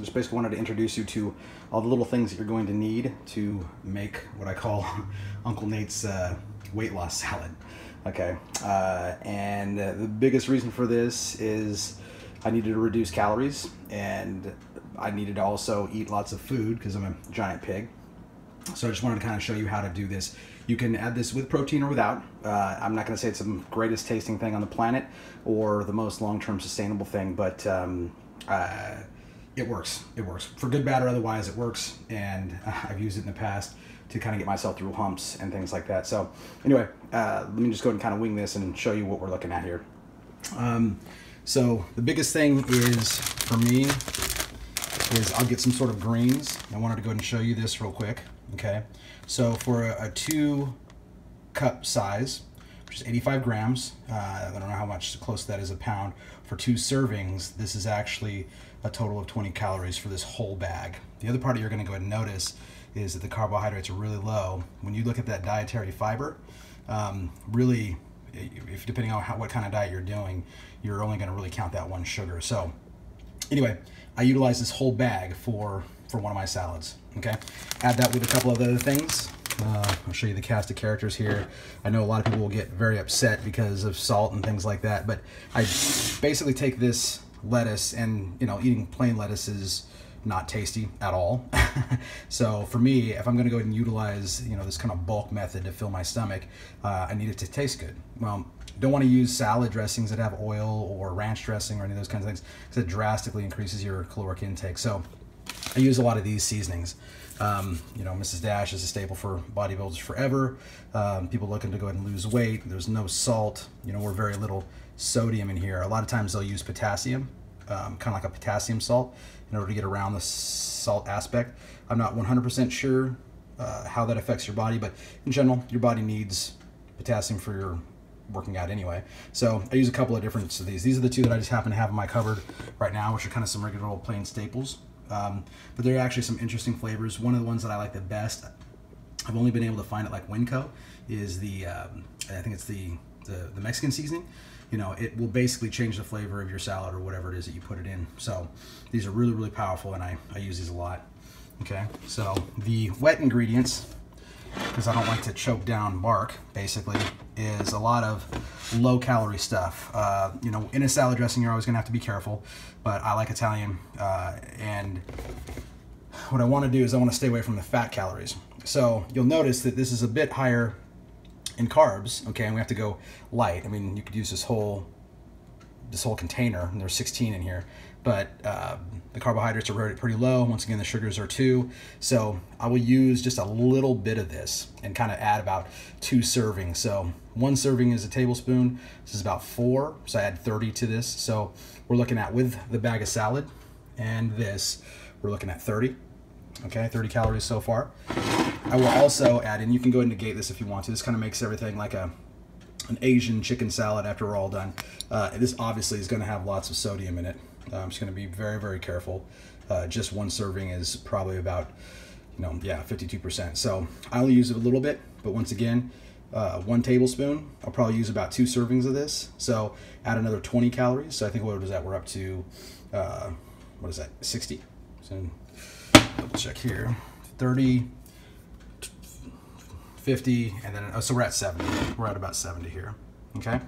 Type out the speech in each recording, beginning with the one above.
Just basically wanted to introduce you to all the little things that you're going to need to make what I call Uncle Nate's weight loss salad. Okay, and the biggest reason for this is I needed to reduce calories, and I needed to also eat lots of food because I'm a giant pig. So I just wanted to kind of show you how to do this. You can add this with protein or without. I'm not going to say it's the greatest tasting thing on the planet or the most long-term sustainable thing, but it works. It works. For good, bad, or otherwise, it works. And I've used it in the past to kind of get myself through humps and things like that. So anyway, let me just go ahead and kind of wing this and show you what we're looking at here. So the biggest thing is, for me, is I'll get some sort of greens. I wanted to go ahead and show you this real quick. Okay, so for a 2-cup size, which is 85 grams, I don't know how much close to that is a pound, for 2 servings, this is actually a total of 20 calories for this whole bag. The other part you're going to go ahead and notice is that the carbohydrates are really low. When you look at that dietary fiber, really, if depending on what kind of diet you're doing, you're only going to really count that one sugar. So anyway, I utilize this whole bag for one of my salads. Okay, add that with a couple of other things. I'll show you the cast of characters here. I know a lot of people will get very upset because of salt and things like that, but I basically take this lettuce, and eating plain lettuce is not tasty at all. So for me, if I'm going to go ahead and utilize this kind of bulk method to fill my stomach, I need it to taste good. Well, don't want to use salad dressings that have oil or ranch dressing or any of those kinds of things, because it drastically increases your caloric intake. So I use a lot of these seasonings. Mrs. Dash is a staple for bodybuilders forever. People looking to go ahead and lose weight. There's no salt, or very little sodium in here. A lot of times they'll use potassium, kind of like a potassium salt, in order to get around the salt aspect. I'm not 100% sure how that affects your body, but in general, your body needs potassium for your working out anyway. So I use a couple of different of these. These are the 2 that I just happen to have in my cupboard right now, which are kind of some regular old plain staples. But there are actually some interesting flavors. One of the ones that I like the best, I've only been able to find it like Winco, is the I think it's the Mexican seasoning. It will basically change the flavor of your salad or whatever it is that you put it in. So these are really, really powerful, and I use these a lot. Okay, so the wet ingredients, because I don't like to choke down bark, basically, is a lot of low-calorie stuff. In a salad dressing, you're always going to have to be careful, but I like Italian, and what I want to do is I want to stay away from the fat calories. So you'll notice that this is a bit higher in carbs, okay, and we have to go light. I mean, you could use this whole container, and there's 16 in here, but the carbohydrates are pretty low. Once again, the sugars are 2, so I will use just a little bit of this and kind of add about 2 servings. So 1 serving is a tablespoon. This is about 4, so I add 30 to this. So we're looking at, with the bag of salad and this, we're looking at 30. Okay, 30 calories so far. I will also add in, you can go ahead and negate this if you want to. This kind of makes everything like an Asian chicken salad after we're all done. This obviously is going to have lots of sodium in it. I'm just going to be very, very careful. Just 1 serving is probably about, 52%. So I only use it a little bit, but once again, 1 tablespoon. I'll probably use about 2 servings of this. So add another 20 calories. So I think what is that? We're up to, 60? So double check here. 30, 50, and then, so we're at 70. We're at about 70 here. Okay.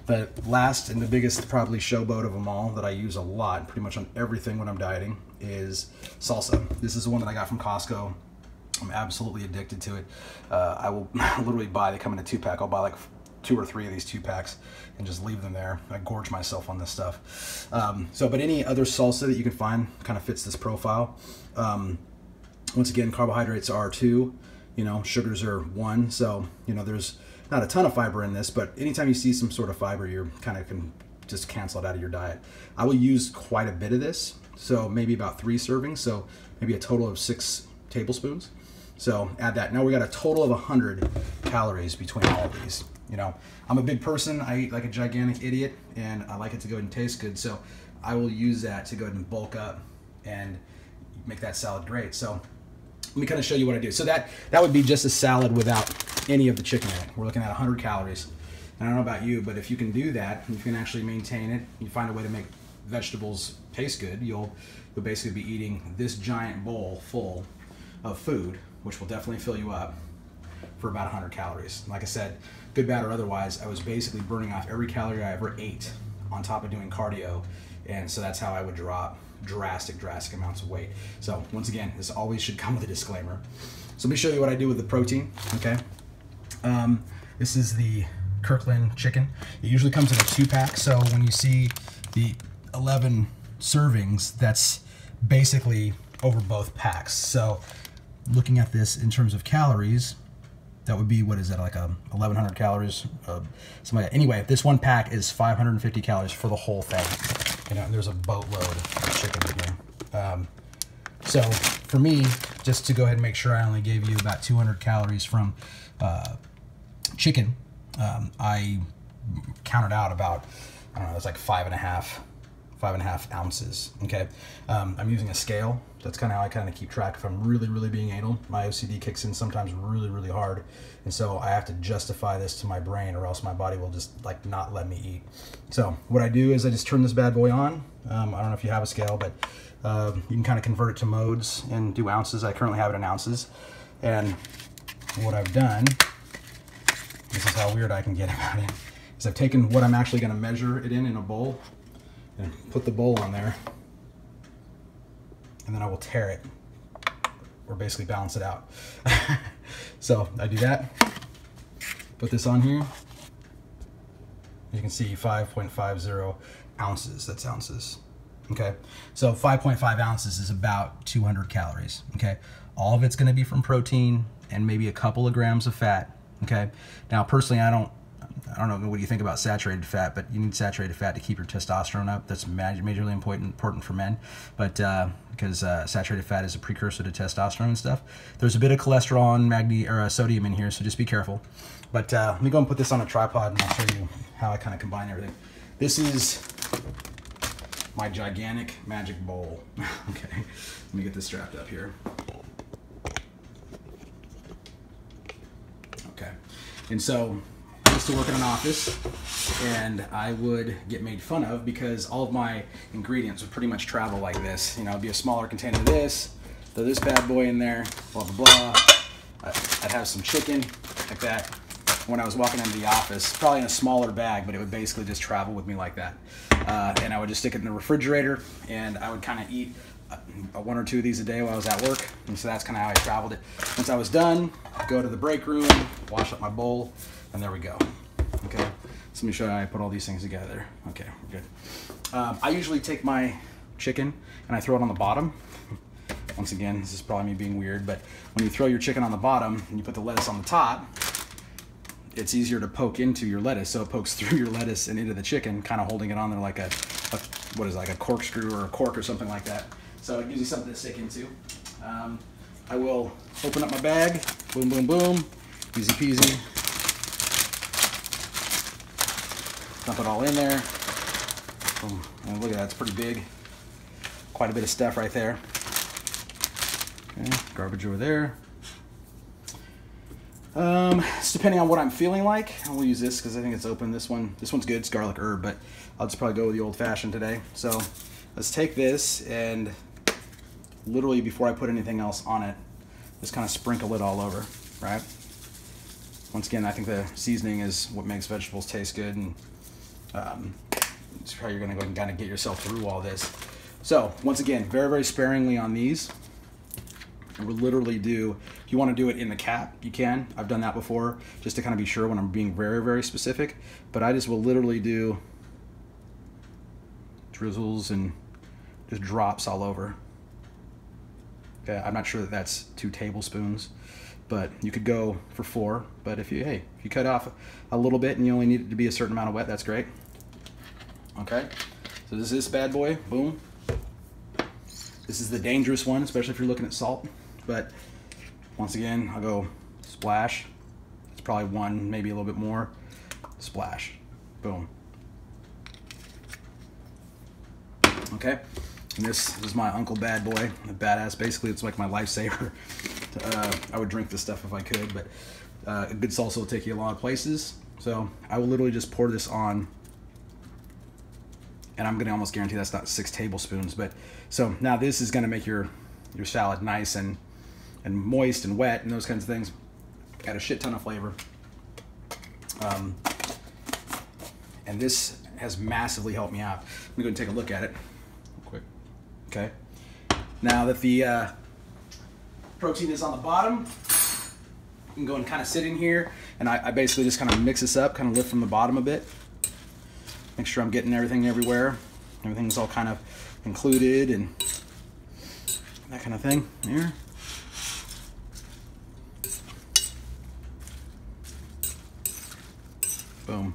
The last and the biggest probably showboat of them all that I use a lot, pretty much on everything when I'm dieting, is salsa. This is the one that I got from Costco. I'm absolutely addicted to it. I will literally they come in a 2-pack. I'll buy like 2 or 3 of these 2-packs and just leave them there. I gorge myself on this stuff. But any other salsa that you can find kind of fits this profile. Once again, carbohydrates are 2, sugars are 1. So, there's not a ton of fiber in this, but anytime you see some sort of fiber, you kind of can just cancel it out of your diet. I will use quite a bit of this, so maybe about 3 servings, so maybe a total of 6 tablespoons. So add that. Now we got a total of 100 calories between all of these. I'm a big person. I eat like a gigantic idiot, and I like it to go ahead and taste good, so I will use that to go ahead and bulk up and make that salad great. So let me kind of show you what I do. So that would be just a salad without any of the chicken in it. We're looking at 100 calories. And I don't know about you, but if you can do that, you can actually maintain it, you find a way to make vegetables taste good, you'll basically be eating this giant bowl full of food, which will definitely fill you up for about 100 calories. Like I said, good, bad, or otherwise, I was basically burning off every calorie I ever ate on top of doing cardio, and so that's how I would drop drastic amounts of weight. So once again, this always should come with a disclaimer. So let me show you what I do with the protein, okay? This is the Kirkland chicken. It usually comes in a 2-pack, so when you see the 11 servings, that's basically over both packs. So looking at this in terms of calories, that would be, what is that, like 1,100 calories, something like that. Anyway, this one pack is 550 calories for the whole thing. You know, there's a boatload of chicken in here. So for me, just to go ahead and make sure I only gave you about 200 calories from chicken, I counted out about, I don't know, it's like 5.5 ounces. Okay, I'm using a scale. That's kind of how I kind of keep track. If I'm really being anal, my OCD kicks in sometimes really hard, and so I have to justify this to my brain, or else my body will just like not let me eat. So what I do is I just turn this bad boy on. I don't know if you have a scale, but you can kind of convert it to modes and do ounces. I currently have it in ounces, and what I've done, this is how weird I can get about it, is I've taken what I'm actually going to measure it in a bowl and put the bowl on there, and then I will tear it, or basically balance it out. So I do that, put this on here. You can see 5.50 ounces, that's ounces. Okay, so 5.5 ounces is about 200 calories. Okay, all of it's going to be from protein and maybe a couple of grams of fat. Okay, now personally, I don't know what you think about saturated fat, but you need saturated fat to keep your testosterone up. That's majorly important for men, but because saturated fat is a precursor to testosterone and stuff. There's a bit of cholesterol and magnesium or sodium in here, so just be careful. But let me go and put this on a tripod, and I'll show you how I kind of combine everything. This is my gigantic magic bowl. Okay, let me get this strapped up here. Okay, and so I used to work in an office, and I would get made fun of because all of my ingredients would pretty much travel like this. You know, it'd be a smaller container of this, throw this bad boy in there, blah, blah, blah. I'd have some chicken like that. When I was walking into the office, probably in a smaller bag, but it would basically just travel with me like that. And I would just stick it in the refrigerator, and I would kind of eat 1 or 2 of these a day while I was at work. And so that's kind of how I traveled it. Once I was done, go to the break room, wash up my bowl, and there we go. Okay, so let me show you how I put all these things together. Okay, we're good. I usually take my chicken and I throw it on the bottom. Once again, this is probably me being weird, but when you throw your chicken on the bottom and you put the lettuce on the top, it's easier to poke into your lettuce, so it pokes through your lettuce and into the chicken, kind of holding it on there like like a corkscrew or a cork or something like that. So it gives you something to stick into. I will open up my bag, boom, boom, boom, easy peasy. Dump it all in there. Boom. And look at that, it's pretty big. Quite a bit of stuff right there. Okay, garbage over there. It's depending on what I'm feeling like. I'll use this because I think it's open. This one's good. It's garlic herb, but I'll just probably go with the old-fashioned today. So let's take this and literally before I put anything else on it, just kind of sprinkle it all over, right? Once again, I think the seasoning is what makes vegetables taste good, and it's how you're going to go and kind of get yourself through all this. So once again, very sparingly on these. I would literally do, if you want to do it in the cap, you can. I've done that before, just to kind of be sure when I'm being very specific. But I just will literally do drizzles and just drops all over. Okay, I'm not sure that that's 2 tablespoons, but you could go for 4. But if you cut off a little bit and you only need it to be a certain amount of wet, that's great. Okay, so this is this bad boy, boom. This is the dangerous one, especially if you're looking at salt. But once again, I'll go splash. It's probably 1, maybe a little bit more. Splash, boom. Okay, and this is my Uncle Bad Boy, a badass. Basically, it's like my lifesaver. I would drink this stuff if I could, but a good salsa will take you a lot of places. So I will literally just pour this on and I'm gonna almost guarantee that's not 6 tablespoons. But so now this is gonna make your salad nice and moist and wet and those kinds of things. Got a shit ton of flavor. And this has massively helped me out. Let me go and take a look at it real quick. Okay. Now that the protein is on the bottom, you can go and kind of sit in here, and I basically just kind of mix this up, kind of lift from the bottom a bit. Make sure I'm getting everything everywhere. Everything's all kind of included and that kind of thing. Here. Boom.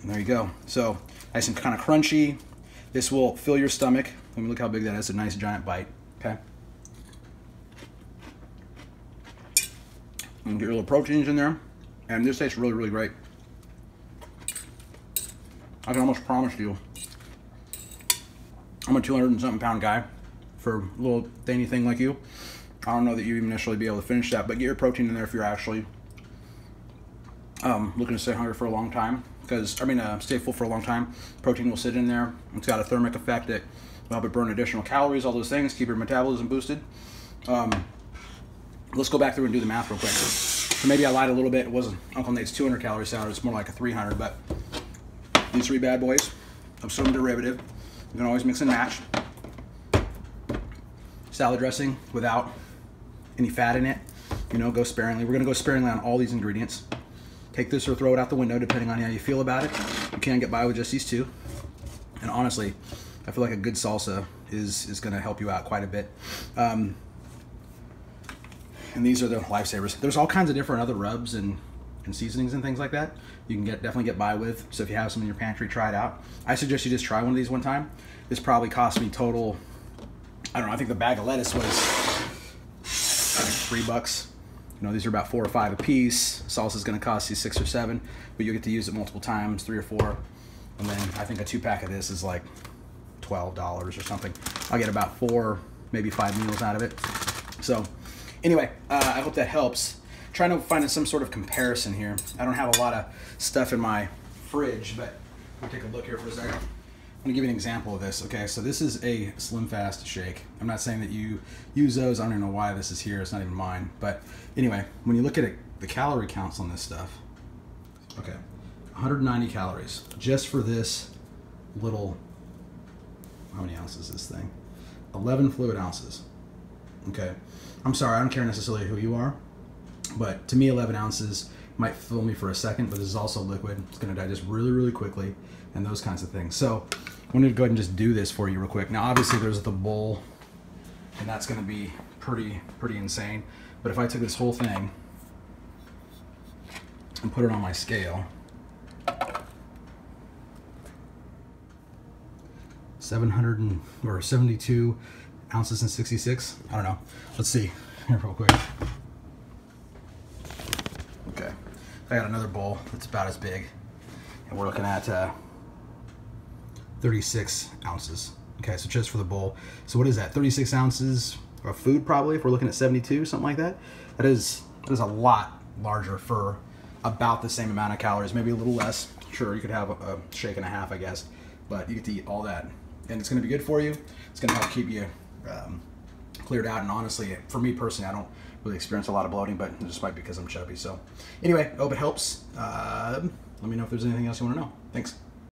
And there you go. So nice and kind of crunchy. This will fill your stomach. Let me look how big that is. A nice giant bite. Okay. And get your little proteins in there. And this tastes really, really great. I can almost promise you, I'm a 200 and something pound guy for a little tiny thing like you. I don't know that you even necessarily be able to finish that, but get your protein in there if you're actually looking to stay hungry for a long time. Because, stay full for a long time. Protein will sit in there. It's got a thermic effect that will help it burn additional calories, all those things, keep your metabolism boosted. Let's go back through and do the math real quick. So maybe I lied a little bit. It wasn't Uncle Nate's 200 calorie salad. It's more like a 300, but these 3 bad boys of some derivative. You can always mix and match. Salad dressing without any fat in it. Go sparingly. We're going to go sparingly on all these ingredients. Take this or throw it out the window depending on how you feel about it. You can get by with just these 2. And honestly, I feel like a good salsa is going to help you out quite a bit. And these are the lifesavers. There's all kinds of different other rubs and seasonings and things like that you can definitely get by with. So if you have some in your pantry, try it out. I suggest you just try one of these one time. This probably cost me total, I don't know, I think the bag of lettuce was like $3. These are about 4 or 5 a piece. Salsa is going to cost you 6 or 7, but you'll get to use it multiple times, 3 or 4. And then I think a 2-pack of this is like $12 or something. I'll get about 4, maybe 5 meals out of it. So anyway, I hope that helps. Trying to find some sort of comparison here. I don't have a lot of stuff in my fridge, but let me take a look here for a second. I'm gonna give you an example of this. Okay, so this is a Slim Fast shake. I'm not saying that you use those. I don't even know why this is here. It's not even mine. But anyway, when you look at it, the calorie counts on this stuff. Okay, 190 calories just for this little, how many ounces is this thing? 11 fluid ounces. Okay, I'm sorry, I don't care necessarily who you are, but to me 11 ounces might fill me for a second, but this is also liquid. It's gonna digest really, really quickly and those kinds of things. So I'm gonna go ahead and just do this for you real quick. Now obviously there's the bowl, and that's gonna be pretty insane. But if I took this whole thing and put it on my scale, 72 ounces and 66. I don't know. Let's see here real quick. Okay, I got another bowl that's about as big, and we're looking at 36 ounces. Okay, so just for the bowl. So what is that? 36 ounces of food probably. If we're looking at 72, something like that. That is a lot larger for about the same amount of calories, maybe a little less. Sure, you could have a shake and a half, I guess, but you get to eat all that, and it's going to be good for you. It's going to help keep you cleared out. And honestly, for me personally, I don't really experience a lot of bloating, but it just might be because I'm chubby. So anyway, I hope it helps. Let me know if there's anything else you want to know. Thanks.